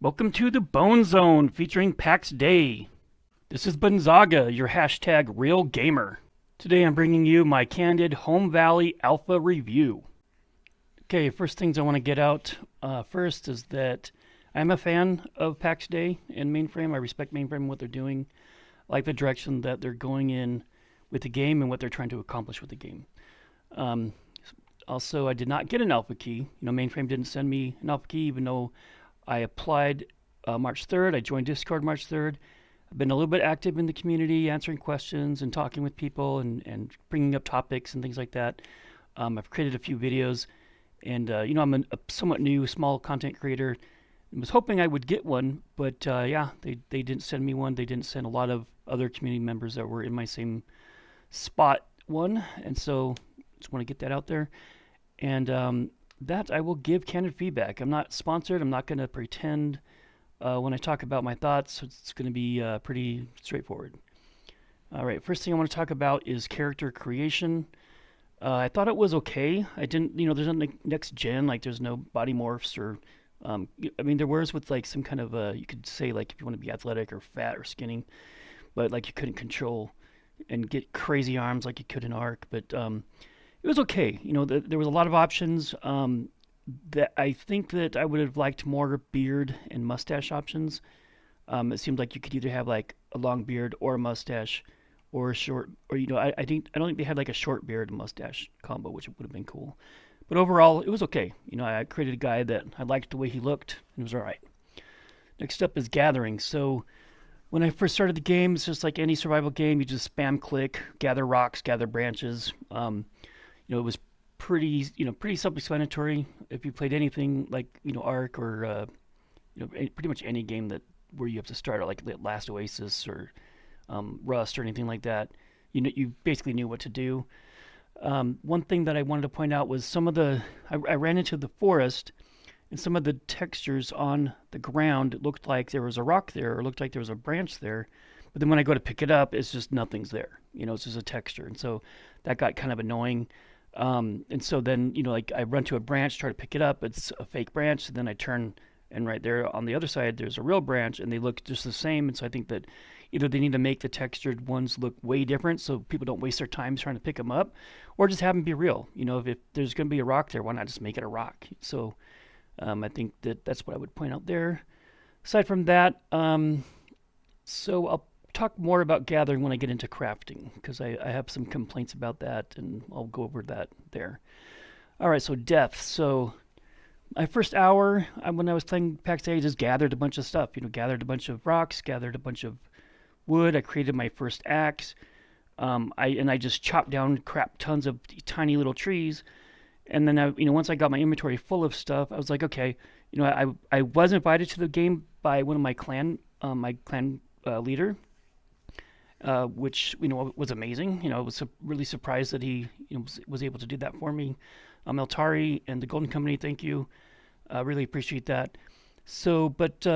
Welcome to the Bone Zone featuring Pax Dei. This is Gonzaga, your hashtag real gamer. Today I'm bringing you my candid Home Valley Alpha review. Okay, first things I want to get out first is that I'm a fan of Pax Dei and Mainframe. I respect Mainframe and what they're doing. I like the direction that they're going in with the game and what they're trying to accomplish with the game. Um, Also, I did not get an alpha key. Mainframe didn't send me an alpha key, even though I applied March 3rd. I joined Discord March 3rd. I've been a little bit active in the community, answering questions and talking with people and bringing up topics and things like that. I've created a few videos, and I'm a somewhat new, small content creator. I was hoping I would get one, but they didn't send me one. They didn't send a lot of other community members that were in my same spot one, and so just want to get that out there. And that I will give candid feedback. I'm not sponsored. I'm not going to pretend when I talk about my thoughts. It's going to be pretty straightforward. All right, first thing I want to talk about is character creation. I thought it was okay. I didn't, there's no next gen, like there's no body morphs or, there was with like some kind of, you could say like if you want to be athletic or fat or skinny, but like you couldn't control and get crazy arms like you could in Arc. But it was okay. There was a lot of options. That I think that I would have liked more beard and mustache options. It seemed like you could either have like a long beard or a mustache, or a short, or I don't think they had like a short beard and mustache combo, which would have been cool. But overall, it was okay. I created a guy that I liked the way he looked, and it was all right. Next up is gathering. So when I first started the game, it's just like any survival game. You just spam click, gather rocks, gather branches. It was pretty self-explanatory. If you played anything like Ark or pretty much any game that where you have to start like Last Oasis or Rust or anything like that, you basically knew what to do. One thing that I wanted to point out was I ran into the forest, and some of the textures on the ground, it looked like there was a rock there, or looked like there was a branch there. But then when I go to pick it up, it's just nothing's there. It's just a texture, and so that got kind of annoying. And so then, like I run to a branch, try to pick it up, it's a fake branch, and then I turn, and right there on the other side, there's a real branch, and they look just the same. And so I think that either they need to make the textured ones look way different so people don't waste their time trying to pick them up, or just have them be real. If there's going to be a rock there, why not just make it a rock? So I think that's what I would point out there. Aside from that, so I'll talk more about gathering when I get into crafting because I have some complaints about that, and I'll go over that there. All right, so depth. So my first hour when I was playing Pax Dei, I just gathered a bunch of stuff. Gathered a bunch of rocks, gathered a bunch of wood. I created my first axe. I just chopped down tons of tiny little trees. And then once I got my inventory full of stuff, I was like, okay, I was invited to the game by one of my clan leader, which was amazing. I was really surprised that he was able to do that for me. Eltari and the Golden Company, thank you. Really appreciate that. So, but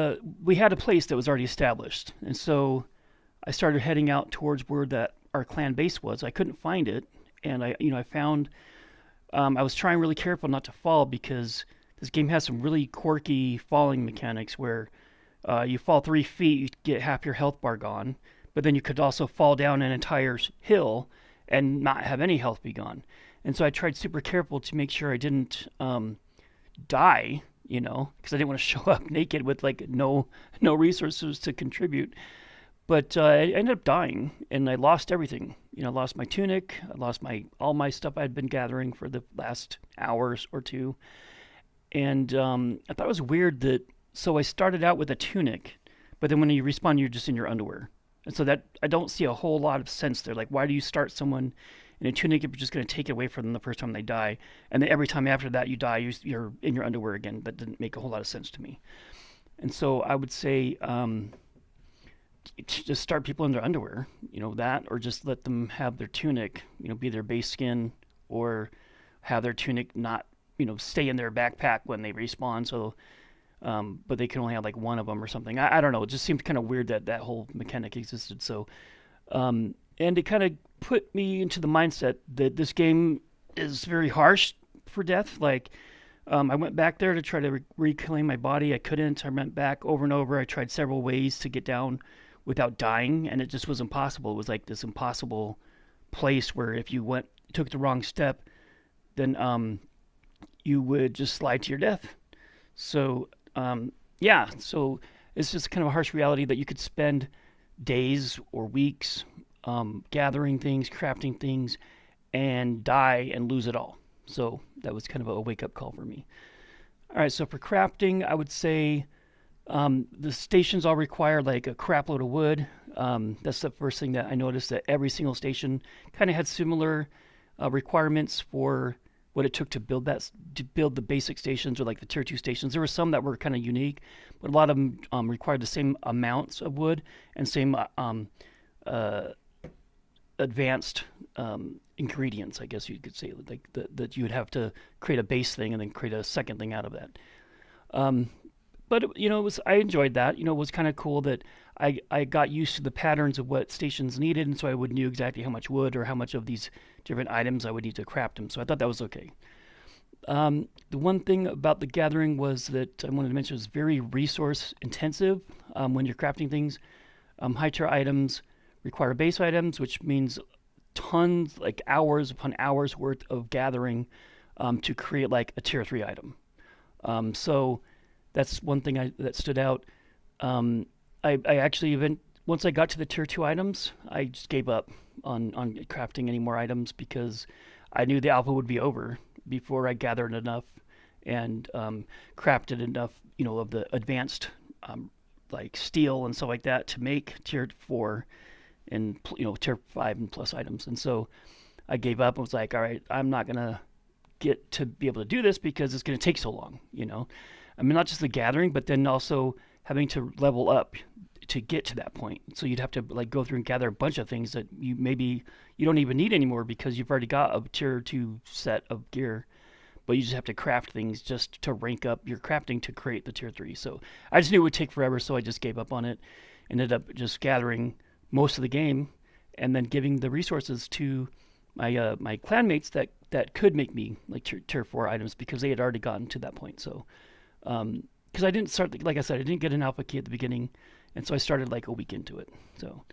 we had a place that was already established, and so I started heading out towards where that our clan base was. I couldn't find it, and I found I was trying really careful not to fall because this game has some really quirky falling mechanics where you fall 3 feet, you get half your health bar gone, but then you could also fall down an entire hill and not have any health be gone. And so I tried super careful to make sure I didn't die, because I didn't want to show up naked with like no resources to contribute. But I ended up dying, and I lost everything. I lost my tunic, I lost all my stuff I'd been gathering for the last hours or two, and I thought it was weird that. So I started out with a tunic, but then when you respawn, you're just in your underwear, and so that I don't see a whole lot of sense there. Like, why do you start someone in a tunic if you're just going to take it away from them the first time they die, and then every time after that you die, you're in your underwear again? That didn't make a whole lot of sense to me. And so I would say just start people in their underwear, that, or just let them have their tunic, be their base skin, or have their tunic not, stay in their backpack when they respawn. So, but they can only have like one of them or something. I don't know. It just seemed kind of weird that whole mechanic existed. So, and it kind of put me into the mindset that this game is very harsh for death. Like, I went back there to try to reclaim my body. I couldn't. I went back over and over. I tried several ways to get down without dying, and it just was impossible. It was like this impossible place where if you took the wrong step, then you would just slide to your death. So yeah, so it's just kind of a harsh reality that you could spend days or weeks gathering things, crafting things, and die and lose it all. So that was kind of a wake up call for me. All right, so for crafting, I would say the stations all require like a crap load of wood. That's the first thing that I noticed, that every single station kind of had similar requirements for what it took to build the basic stations or like the tier 2 stations. There were some that were kind of unique, but a lot of them required the same amounts of wood and same uh, advanced ingredients, I guess you could say, like that you would have to create a base thing and then create a second thing out of that. Um, but it was I enjoyed that. It was kind of cool that I got used to the patterns of what stations needed, and so I would knew exactly how much wood or how much of these different items I would need to craft them. So I thought that was okay. The one thing about the gathering was that I wanted to mention was very resource intensive when you're crafting things. High tier items require base items, which means tons, like hours upon hours worth of gathering to create like a tier 3 item. So that's one thing that stood out. I actually even once I got to the tier 2 items, I just gave up on crafting any more items because I knew the alpha would be over before I gathered enough and crafted enough, of the advanced like steel and stuff like that to make tier 4 and tier 5 and plus items. And so I gave up and was like, all right, I'm not gonna get to be able to do this because it's gonna take so long. I mean, not just the gathering, but then also having to level up to get to that point. So you'd have to like go through and gather a bunch of things that you don't even need anymore because you've already got a tier 2 set of gear, but you just have to craft things just to rank up your crafting to create the tier 3. So I just knew it would take forever, so I just gave up on it. Ended up just gathering most of the game and then giving the resources to my clanmates that could make me like tier 4 items because they had already gotten to that point. So because I didn't start, like I said, I didn't get an alpha key at the beginning, and so I started like a week into it. So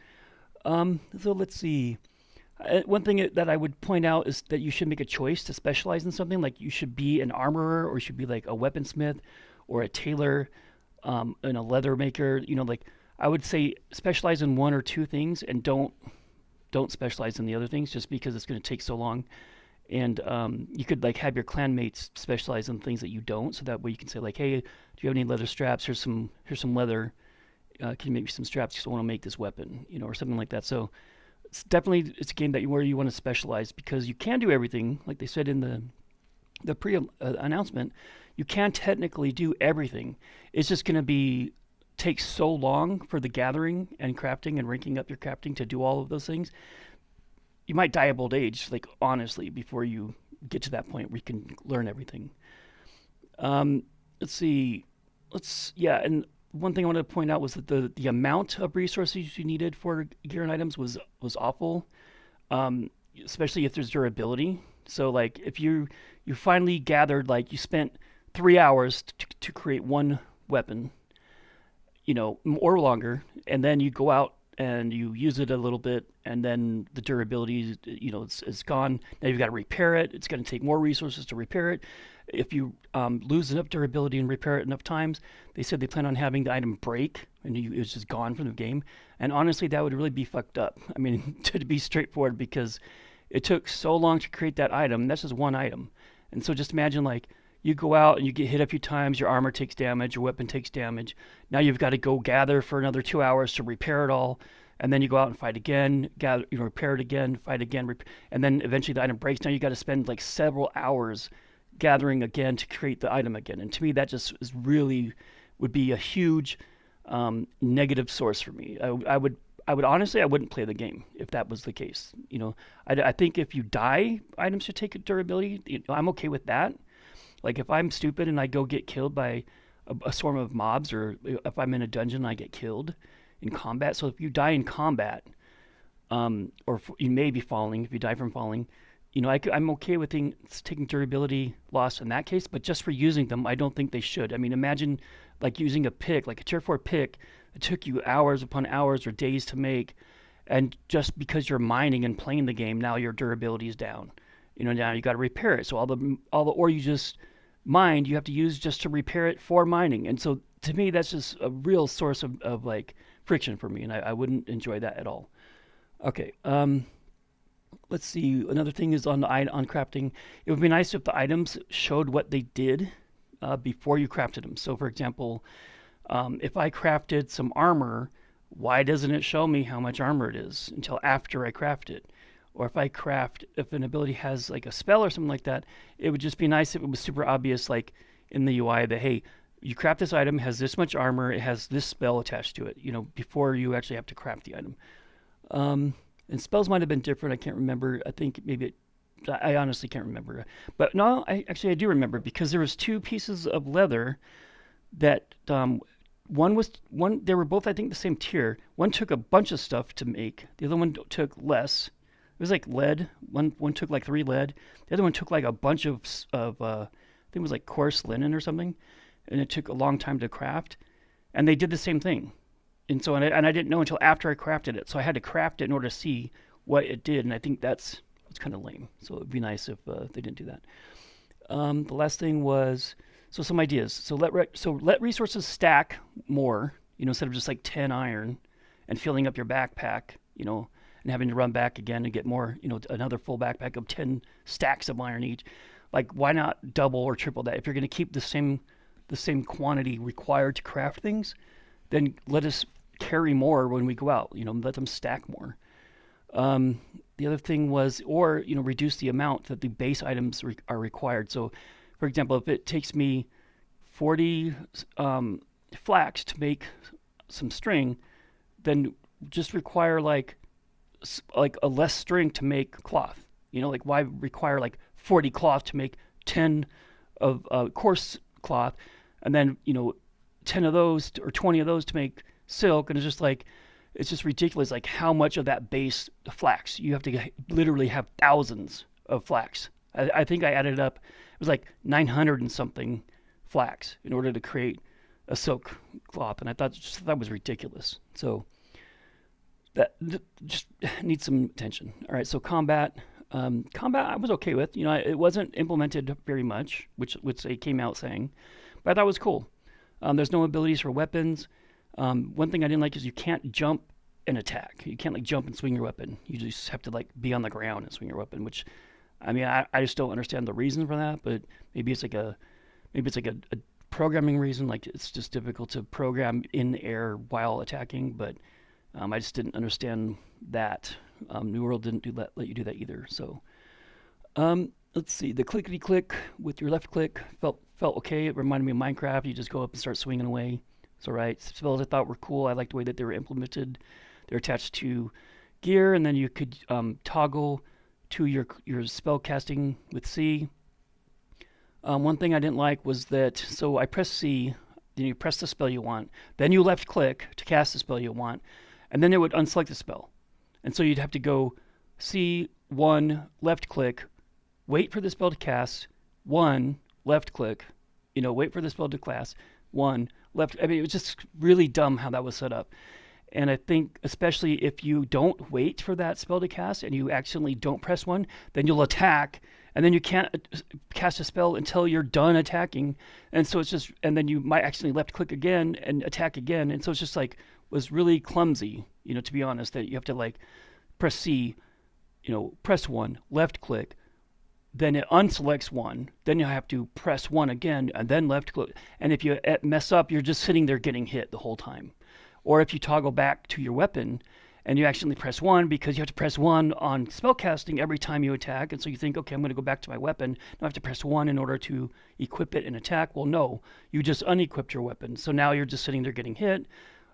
let's see. One thing that I would point out is that you should make a choice to specialize in something. Like you should be an armorer, or you should be like a weaponsmith, or a tailor, and a leather maker. Like I would say specialize in one or two things, and don't specialize in the other things, just because it's going to take so long. And you could like have your clanmates specialize in things that you don't, so that way you can say like, hey, do you have any leather straps? Here's some leather. Can you make me some straps because I want to make this weapon, or something like that. So it's a game where you want to specialize because you can do everything, like they said in the pre announcement. You can technically do everything. It's just going to take so long for the gathering and crafting and ranking up your crafting to do all of those things. You might die of old age, like honestly, before you get to that point where you can learn everything. Let's see. Yeah, and one thing I wanted to point out was that the amount of resources you needed for gear and items was awful, especially if there's durability. So like if you finally gathered, like you spent 3 hours to create one weapon, or longer, and then you go out and you use it a little bit, and then the durability, it's gone. Now you've got to repair it. It's going to take more resources to repair it. If you lose enough durability and repair it enough times, they said they plan on having the item break and it's just gone from the game. And honestly, that would really be fucked up. I mean, to be straightforward, because it took so long to create that item. That's just one item. And so just imagine like you go out and you get hit a few times, your armor takes damage, your weapon takes damage. Now you've got to go gather for another 2 hours to repair it all. And then you go out and fight again, gather, repair it again, fight again, and then eventually the item breaks. Now you got to spend like several hours gathering again to create the item again. And to me, that just would be a huge negative source for me. I would honestly, I wouldn't play the game if that was the case. I think if you die, items should take a durability. I'm okay with that. Like if I'm stupid and I go get killed by a swarm of mobs, or if I'm in a dungeon and I get killed in combat. So if you die in combat, or you may be falling, if you die from falling, I'm okay with taking durability loss in that case, but just for using them, I don't think they should. I mean, imagine like using a pick, like a tier 4 pick, it took you hours upon hours or days to make, and just because you're mining and playing the game, now your durability is down. Now you got to repair it. So all the ore you just mined, you have to use just to repair it for mining. And so to me, that's just a real source of like friction for me, and I wouldn't enjoy that at all. Okay. Let's see. Another thing is on crafting. It would be nice if the items showed what they did before you crafted them. So, for example, if I crafted some armor, why doesn't it show me how much armor it is until after I craft it? Or if an ability has like a spell or something like that, it would just be nice if it was super obvious, like in the UI, that hey, you craft this item, it has this much armor, it has this spell attached to it. Before you actually have to craft the item. And spells might have been different. I can't remember. I think I honestly can't remember. But no, I do remember because there was two pieces of leather that one. They were both, I think, the same tier. One took a bunch of stuff to make. The other one took less. It was like lead. One took like 3 lead. The other one took like a bunch of I think it was like coarse linen or something, and it took a long time to craft. And they did the same thing. And I didn't know until after I crafted it. So I had to craft it in order to see what it did. And I think that's kind of lame. So it'd be nice if they didn't do that. The last thing was some ideas. So let resources stack more. Instead of just like 10 iron and filling up your backpack. And having to run back again and get more. Another full backpack of 10 stacks of iron each. Like why not double or triple that? If you're going to keep the same quantity required to craft things, then let us carry more when we go out. Let them stack more. The other thing was, or reduce the amount that the base items are required. So, for example, if it takes me 40 flax to make some string, then just require like a less string to make cloth. Like why require like 40 cloth to make 10 of coarse cloth, and then 10 of those or 20 of those to make silk. And it's just ridiculous, like how much of that base flax you have to literally have thousands of flax. I think I added up, it was like 900 and something flax in order to create a silk cloth, and I thought that was ridiculous. So that just needs some attention. All right, so combat I was okay with. It wasn't implemented very much, which they came out saying, but I thought it was cool. There's no abilities for weapons. One thing I didn't like is you can't jump and attack. You can't like jump and swing your weapon. You just have to like be on the ground and swing your weapon, which I just don't understand the reason for that, but maybe it's like a programming reason. Like it's just difficult to program in the air while attacking, but I just didn't understand that. New World didn't let you do that either. So let's see, the clickety click with your left click felt okay. It reminded me of Minecraft. You just go up and start swinging away. It's all right. Spells I thought were cool. I liked the way that they were implemented. They're attached to gear, and then you could toggle to your spell casting with C. One thing I didn't like was that, so I press C, then you press the spell you want, then you left click to cast the spell you want, and then it would unselect the spell. And so you'd have to go C1, left click, wait for the spell to cast, 1, left click, wait for the spell to cast, 1, left. I mean, it was just really dumb how that was set up. And I think especially if you don't wait for that spell to cast and you accidentally don't press 1, then you'll attack, and then you can't cast a spell until you're done attacking. And so and then you might accidentally left click again and attack again. And so it's just like, was really clumsy, to be honest, that you have to like press C, press 1, left click, then it unselects 1, then you have to press 1 again and then left click. And if you mess up, you're just sitting there getting hit the whole time. Or if you toggle back to your weapon and you accidentally press 1, because you have to press 1 on spellcasting every time you attack, and so you think, okay, I'm going to go back to my weapon. Now I have to press 1 in order to equip it and attack. Well, no, you just unequipped your weapon. So now you're just sitting there getting hit.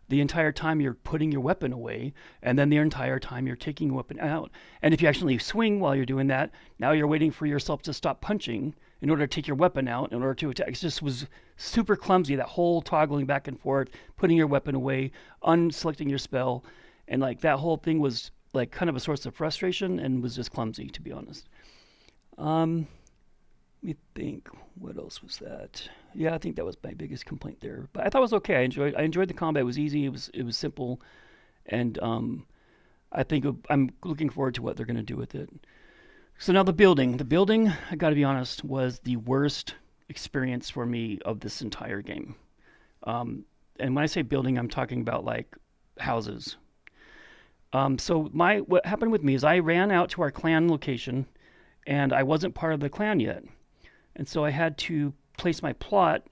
The entire time you're putting your weapon away, and then the entire time you're taking your weapon out. And if you actually swing while you're doing that, now you're waiting for yourself to stop punching in order to take your weapon out, in order to attack. It just was super clumsy, that whole toggling back and forth, putting your weapon away, unselecting your spell, and like that whole thing was like kind of a source of frustration and was just clumsy, to be honest. Um, Let me think. What else was that? Yeah, I think that was my biggest complaint there. But I thought it was okay. I enjoyed the combat. It was easy. It was simple, and I think I'm looking forward to what they're going to do with it. So now the building. The building, I got to be honest, was the worst experience for me of this entire game. Um, and when I say building, I'm talking about like houses. So my what happened with me is I ran out to our clan location, and I wasn't part of the clan yet, and so I had to place my plot,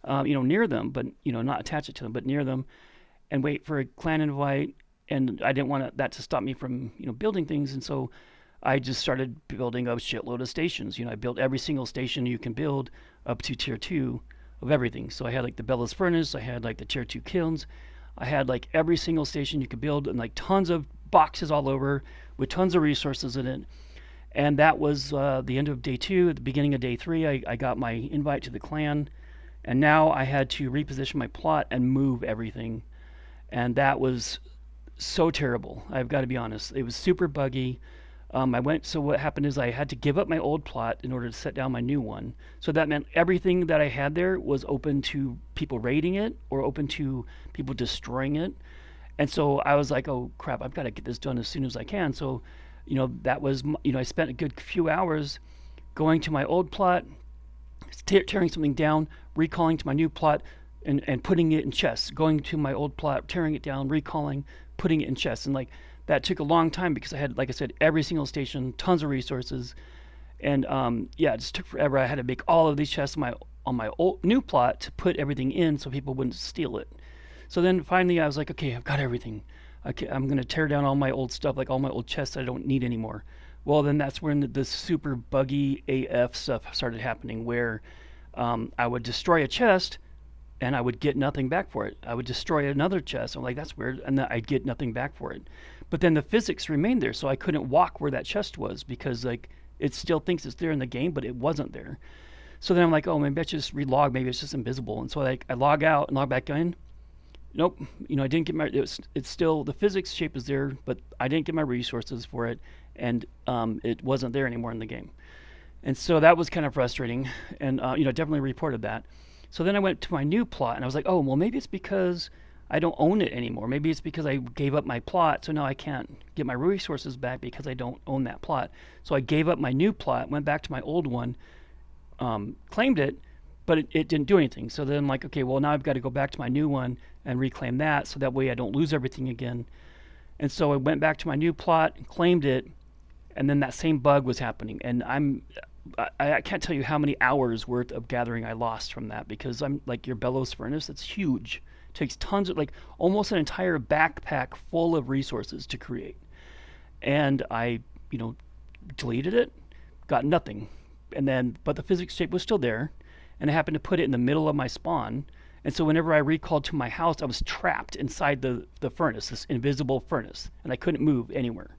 near them, but not attach it to them, but near them, and wait for a clan invite. And I didn't want that to stop me from building things, and so I just started building a shitload of stations. I built every single station you can build up to tier two of everything. So I had like the Bella's furnace, I had like the tier two kilns, I had like every single station you could build, and like tons of boxes all over with tons of resources in it. And that was the end of day two. At the beginning of day three, I got my invite to the clan, and now I had to reposition my plot and move everything. And that was so terrible. I've got to be honest. It was super buggy. So what happened is I had to give up my old plot in order to set down my new one. So that meant everything that I had there was open to people raiding it or open to people destroying it. And so I was like, oh crap, I've got to get this done as soon as I can. So, that was, I spent a good few hours going to my old plot, tearing something down, recalling to my new plot, and putting it in chests. Going to my old plot, tearing it down, recalling, putting it in chests. And like that took a long time because I had, like I said, every single station, tons of resources, and yeah, it just took forever. I had to make all of these chests on my old new plot to put everything in so people wouldn't steal it. So then finally I was like, okay, I've got everything. Okay, I'm gonna tear down all my old stuff, like all my old chests I don't need anymore. Well, then that's when the super buggy AF stuff started happening, where I would destroy a chest and I would get nothing back for it. I would destroy another chest. I'm like, that's weird, and then I'd get nothing back for it. But then the physics remained there, so I couldn't walk where that chest was because like it still thinks it's there in the game, but it wasn't there. So then I'm like, oh, maybe I should just relog. Maybe it's just invisible. And so like I log out and log back in. Nope, I didn't get my. It's still the physics shape is there, but I didn't get my resources for it, and it wasn't there anymore in the game. And so that was kind of frustrating, and definitely reported that. So then I went to my new plot, and I was like, oh, well, maybe it's because I don't own it anymore. Maybe it's because I gave up my plot, so now I can't get my resources back because I don't own that plot. So I gave up my new plot, went back to my old one, claimed it, but it didn't do anything. So then I'm like, okay, well, now I've got to go back to my new one and reclaim that, so that way I don't lose everything again. And so I went back to my new plot, claimed it, and then that same bug was happening. And I can't tell you how many hours worth of gathering I lost from that, because I'm like your bellows furnace. It's huge. It takes tons of, like, almost an entire backpack full of resources to create. And I, deleted it, got nothing. And then, but the physics shape was still there, and I happened to put it in the middle of my spawn. And so whenever I recalled to my house, I was trapped inside the furnace, this invisible furnace, and I couldn't move anywhere.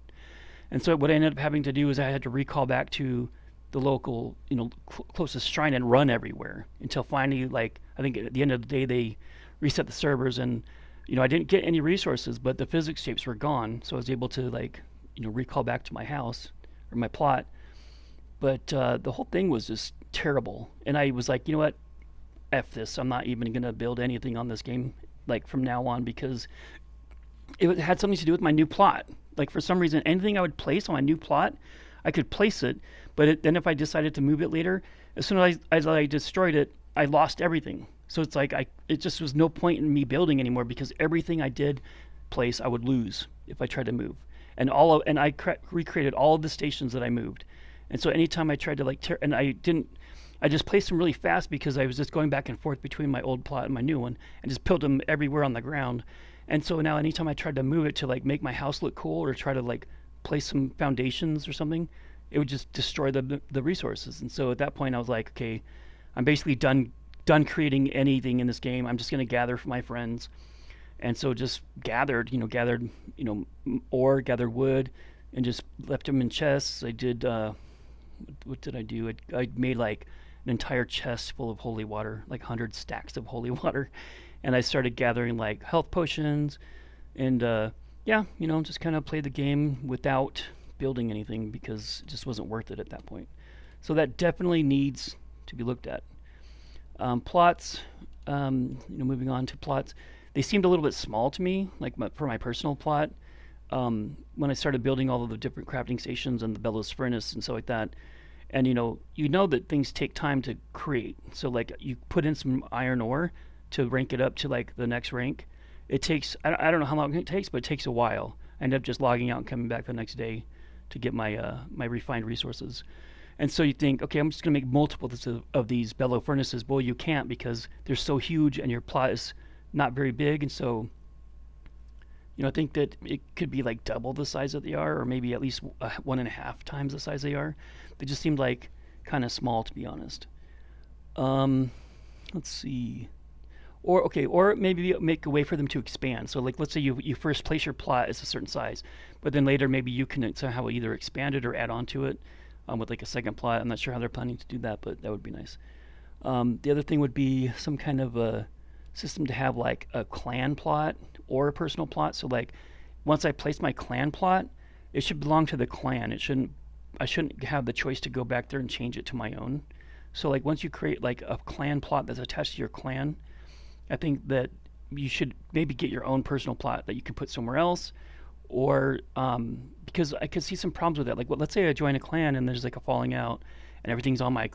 And so what I ended up having to do is I had to recall back to the local, closest shrine and run everywhere until finally, like, I think at the end of the day, they reset the servers, and, I didn't get any resources, but the physics shapes were gone. So I was able to, like, recall back to my house or my plot. But the whole thing was just terrible. And I was like, you know what? F this. I'm not even going to build anything on this game, like, from now on, because it had something to do with my new plot. Like, for some reason, anything I would place on my new plot, I could place it, but then if I decided to move it later, as soon as I destroyed it, I lost everything. So it's like it just was no point in me building anymore, because everything I did place I would lose if I tried to move. And I recreated all of the stations that I moved. And so anytime I tried to, like, and I just placed them really fast because I was just going back and forth between my old plot and my new one, and just built them everywhere on the ground. And so now anytime I tried to move it to, like, make my house look cool or try to, like, place some foundations or something, it would just destroy the resources. And so at that point I was like, okay, I'm basically done creating anything in this game. I'm just going to gather for my friends. And so just gathered ore, gathered wood, and just left them in chests. I did what did I do? I made like an entire chest full of holy water, like 100 stacks of holy water, and I started gathering like health potions, and yeah, just kind of played the game without building anything because it just wasn't worth it at that point. So that definitely needs to be looked at. Plots, moving on to plots, they seemed a little bit small to me, like for my personal plot. When I started building all of the different crafting stations and the bellows furnace and stuff like that, and you know that things take time to create. So like you put in some iron ore to rank it up to like the next rank. It takes I don't know how long it takes, but it takes a while. I end up just logging out and coming back the next day to get my refined resources. And so you think, okay, I'm just going to make multiples of these bellow furnaces. Well, you can't because they're so huge and your plot is not very big. And so, I think that it could be like double the size that they are, or maybe at least 1.5 times the size they are. They just seemed like kind of small, to be honest. Um, let's see. Or maybe make a way for them to expand. So, like, let's say you first place your plot as a certain size, but then later maybe you can somehow either expand it or add on to it with like a second plot. I'm not sure how they're planning to do that, but that would be nice. The other thing would be some kind of a system to have like a clan plot or a personal plot. So, like, once I place my clan plot, it should belong to the clan. I shouldn't have the choice to go back there and change it to my own. So, like, once you create like a clan plot that's attached to your clan, I think that you should maybe get your own personal plot that you can put somewhere else, or because I could see some problems with that. Like, well, let's say I join a clan and there's like a falling out, and everything's on my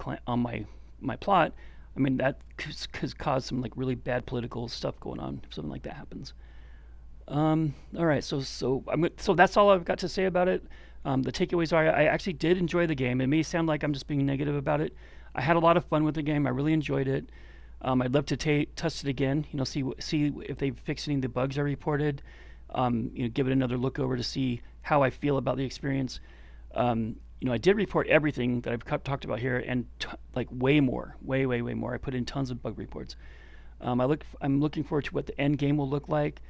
my plot. I mean, that could cause some like really bad political stuff going on if something like that happens. All right, so that's all I've got to say about it. The takeaways are I actually did enjoy the game. It may sound like I'm just being negative about it. I had a lot of fun with the game. I really enjoyed it. I'd love to test it again. See if they fixed any of the bugs I reported. Give it another look over to see how I feel about the experience. I did report everything that I've talked about here, and like way more, way more. I put in tons of bug reports. I'm looking forward to what the end game will look like.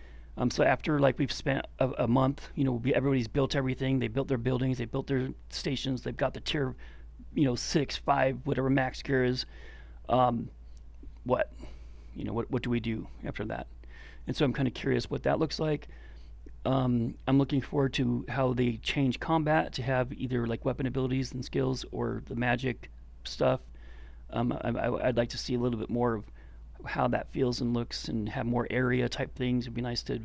So after like we've spent a month, everybody's built everything. They built their buildings, they built their stations, they've got the tier, 6, 5, whatever max gear is. Um, what, what do we do after that? And so I'm kind of curious what that looks like. I'm looking forward to how they change combat to have either like weapon abilities and skills or the magic stuff. I'd like to see a little bit more of how that feels and looks, and have more area type things. It'd be nice to,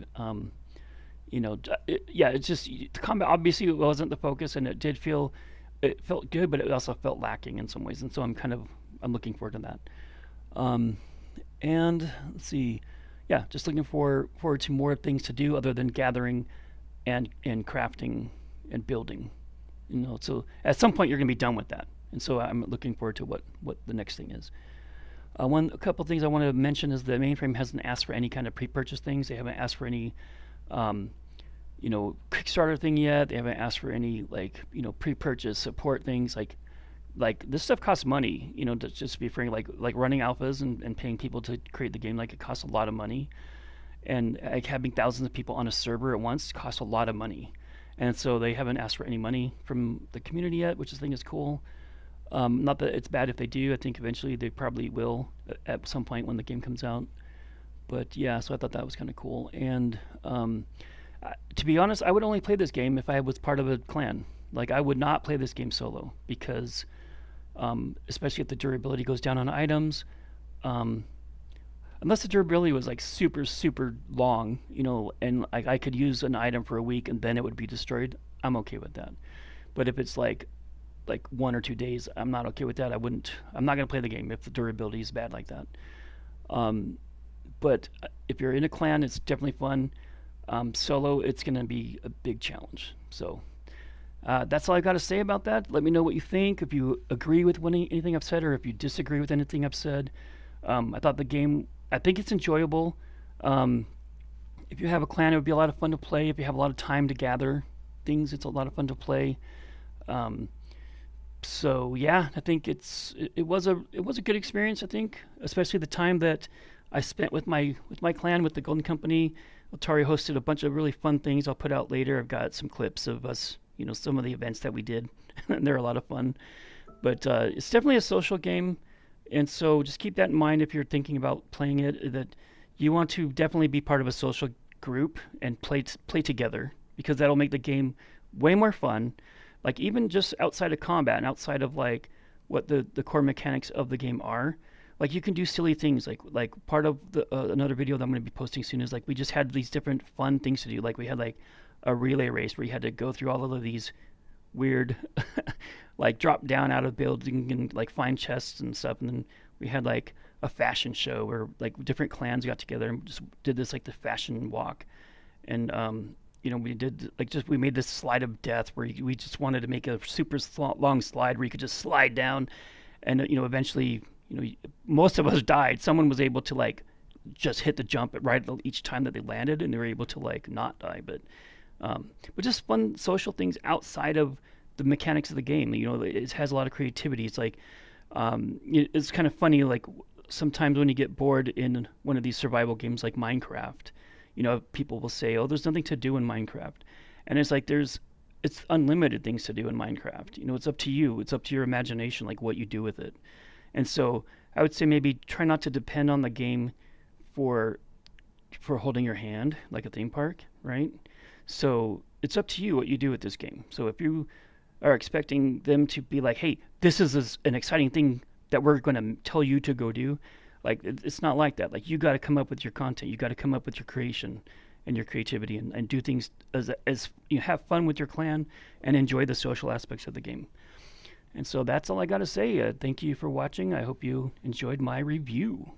it's just the combat. Obviously, it wasn't the focus, and it felt good, but it also felt lacking in some ways. And so I'm looking forward to that. Um, and let's see, yeah, just looking forward to more things to do other than gathering and crafting and building. So at some point you're going to be done with that, and so I'm looking forward to what the next thing is. A couple things I want to mention is the mainframe hasn't asked for any kind of pre-purchase things. They haven't asked for any, Kickstarter thing yet. They haven't asked for any pre-purchase support things like this stuff costs money. To just be frank, like running alphas and paying people to create the game, like it costs a lot of money, and like having thousands of people on a server at once costs a lot of money, and so they haven't asked for any money from the community yet, which I think is cool. Not that it's bad if they do. I think eventually they probably will at some point when the game comes out. But yeah, so I thought that was kind of cool. And to be honest, I would only play this game if I was part of a clan. Like, I would not play this game solo because, especially if the durability goes down on items, um, unless the durability was like super super long, and like I could use an item for a week and then it would be destroyed. I'm okay with that. But if it's like 1 or 2 days, I'm not okay with that. I'm not going to play the game if the durability is bad like that. Um, but if you're in a clan, it's definitely fun. Solo, it's going to be a big challenge. So that's all I've got to say about that. Let me know what you think, if you agree with anything I've said, or if you disagree with anything I've said. I think it's enjoyable. Um, if you have a clan, it would be a lot of fun to play. If you have a lot of time to gather things, it's a lot of fun to play. Um, so yeah, I think it was a good experience. I think, especially the time that I spent with my clan with the Golden Company. Atari hosted a bunch of really fun things. I'll put out later. I've got some clips of us, some of the events that we did, and they're a lot of fun. But it's definitely a social game, and so just keep that in mind if you're thinking about playing it. That you want to definitely be part of a social group and play together, because that'll make the game way more fun. Like, even just outside of combat and outside of like what the core mechanics of the game are. Like you can do silly things. Like part of the another video that I'm going to be posting soon is like we just had these different fun things to do. Like we had like a relay race where you had to go through all of these weird like drop down out of building and like find chests and stuff. And then we had like a fashion show where like different clans got together and just did this like the fashion walk. And we did like just we made this slide of death where we just wanted to make a super long slide where you could just slide down, and eventually most of us died. Someone was able to like just hit the jump right each time that they landed, and they were able to like not die. But just fun social things outside of the mechanics of the game. It has a lot of creativity. It's like it's kind of funny. Like sometimes when you get bored in one of these survival games like Minecraft, people will say, "Oh, there's nothing to do in Minecraft," and it's like it's unlimited things to do in Minecraft. It's up to you. It's up to your imagination, like what you do with it. And so I would say maybe try not to depend on the game for holding your hand like a theme park, right? So it's up to you what you do with this game. So if you are expecting them to be like, "Hey, this is an exciting thing that we're going to tell you to go do," like it's not like that. Like you got to come up with your content. You got to come up with your creation and your creativity and do things as you have fun with your clan and enjoy the social aspects of the game. And so that's all I got to say. Thank you for watching. I hope you enjoyed my review.